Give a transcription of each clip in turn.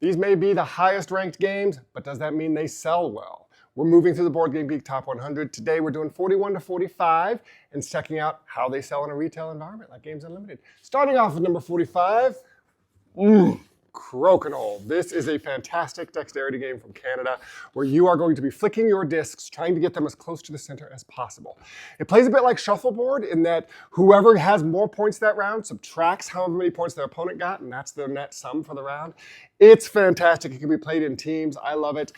These may be the highest ranked games, but does that mean they sell well? We're moving through the Board Game Geek Top 100. Today we're doing 41 to 45 and checking out how they sell in a retail environment like Games Unlimited. Starting off with number 45, Kocol. This is a fantastic dexterity game from Canada where you are going to be flicking your discs, trying to get them as close to the center as possible. It plays a bit like shuffleboard in that whoever has more points that round subtracts however many points their opponent got, and that's the net sum for the round. It's fantastic. It can be played in teams. I love it.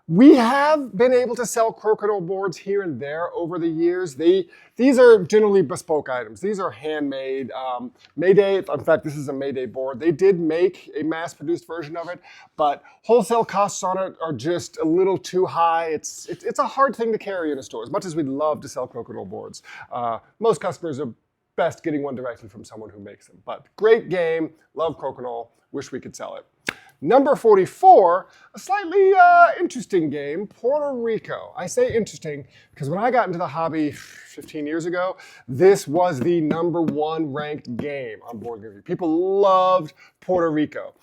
We have been able to sell Kocol boards here and there over the years. These are generally bespoke items. These are handmade. Mayday, in fact, this is a Mayday board. They did make a mass-produced version of it, but wholesale costs on it are just a little too high. It's a hard thing to carry in a store, as much as we'd love to sell Kocol boards. Most customers are best getting one directly from someone who makes them. But great game, love Kocol, wish we could sell it. Number 44, a slightly interesting game, Puerto Rico. I say interesting because when I got into the hobby 15 years ago, this was the #1 ranked game on Board Game Geek. People loved Puerto Rico.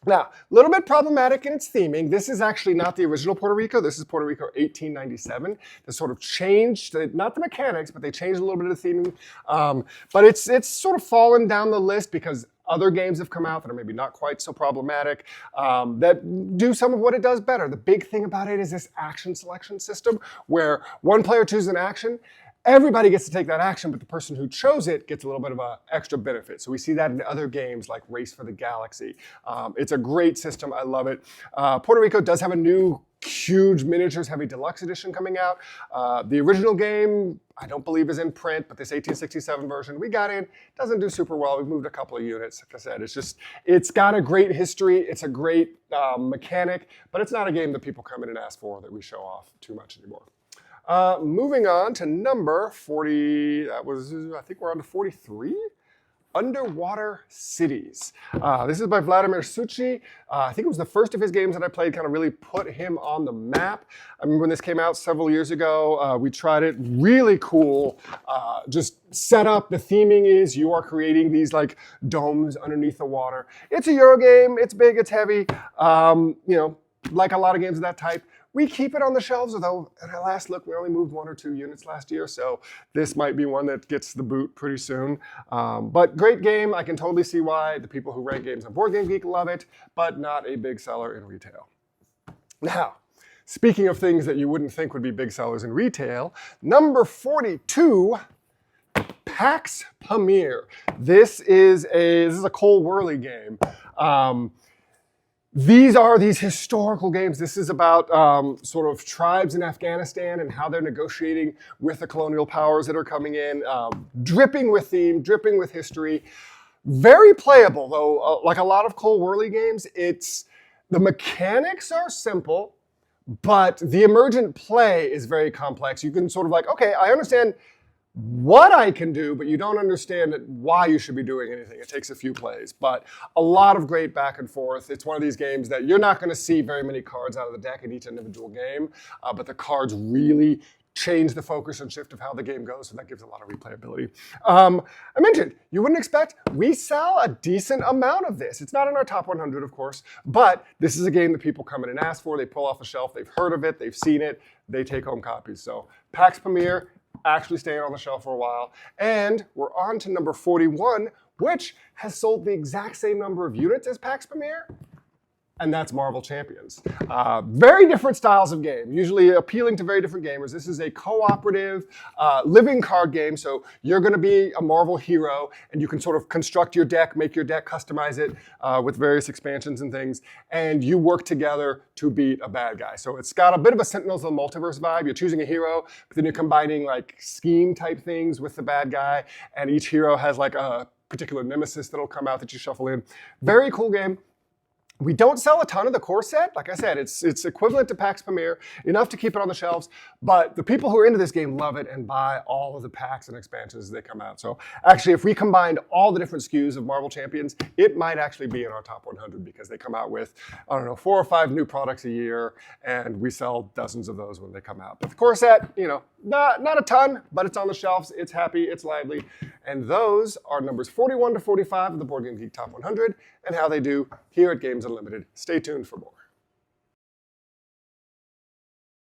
Now, a little bit problematic in its theming. This is actually not the original Puerto Rico. This is Puerto Rico 1897. They sort of changed, not the mechanics, but they changed a little bit of the theming. But it's sort of fallen down the list because other games have come out that are maybe not quite so problematic, that do some of what it does better. The big thing about it is this action selection system where one player chooses an action. Everybody gets to take that action, but the person who chose it gets a little bit of an extra benefit. So we see that in other games like Race for the Galaxy. It's a great system. I love it. Puerto Rico does have a new huge miniatures heavy deluxe edition coming out. The original game, I don't believe is in print, but this 1867 version we got in, doesn't do super well. We've moved a couple of units. Like I said, it's got a great history. It's a great mechanic, but it's not a game that people come in and ask for that we show off too much anymore. Moving on to number 40, I think we're on to 43. Underwater Cities. This is by Vladimir Suchi. I think it was the first of his games that I played, kind of really put him on the map. I remember when this came out several years ago. We tried it, really cool. Just set up, the theming is you are creating these like domes underneath the water. It's a Euro game, it's big, it's heavy. Like a lot of games of that type. We keep it on the shelves, although at our last look, we only moved 1 or 2 units last year, so this might be one that gets the boot pretty soon. But great game. I can totally see why the people who rank games on Board Game Geek love it, but not a big seller in retail. Now, speaking of things that you wouldn't think would be big sellers in retail, number 42, Pax Premier. This is a Cole Wehrle game. These are these historical games. This is about sort of tribes in Afghanistan and how they're negotiating with the colonial powers that are coming in. Dripping with theme, dripping with history. Very playable, though. Like a lot of Cole Wehrle games, the mechanics are simple, but the emergent play is very complex. You can sort of like, okay, I understand what I can do, but you don't understand why you should be doing anything. It takes a few plays, but a lot of great back and forth. It's one of these games that you're not going to see very many cards out of the deck in each individual game, but the cards really change the focus and shift of how the game goes, so that gives a lot of replayability. I mentioned, you wouldn't expect, we sell a decent amount of this. It's not in our top 100, of course, but this is a game that people come in and ask for. They pull off the shelf, they've heard of it, they've seen it, they take home copies. So Pax Premier, actually staying on the shelf for a while. And we're on to number 41, which has sold the exact same number of units as Pax Premier, and that's Marvel Champions. Very different styles of game, usually appealing to very different gamers. This is a cooperative living card game, so you're going to be a Marvel hero, and you can sort of construct your deck, make your deck, customize it with various expansions and things, and you work together to beat a bad guy. So it's got a bit of a Sentinels of the Multiverse vibe. You're choosing a hero, but then you're combining like scheme type things with the bad guy, and each hero has like a particular nemesis that'll come out that you shuffle in. Very cool game. We don't sell a ton of the core set. Like I said, it's equivalent to Pax Premier, enough to keep it on the shelves, but the people who are into this game love it and buy all of the packs and expansions as they come out. So actually, if we combined all the different SKUs of Marvel Champions, it might actually be in our top 100 because they come out with, I don't know, 4 or 5 new products a year, and we sell dozens of those when they come out. But the core set, Not a ton, but it's on the shelves, it's happy, it's lively. And those are numbers 41 to 45 of the Board Game Geek Top 100 and how they do here at Games Unlimited. Stay tuned for more.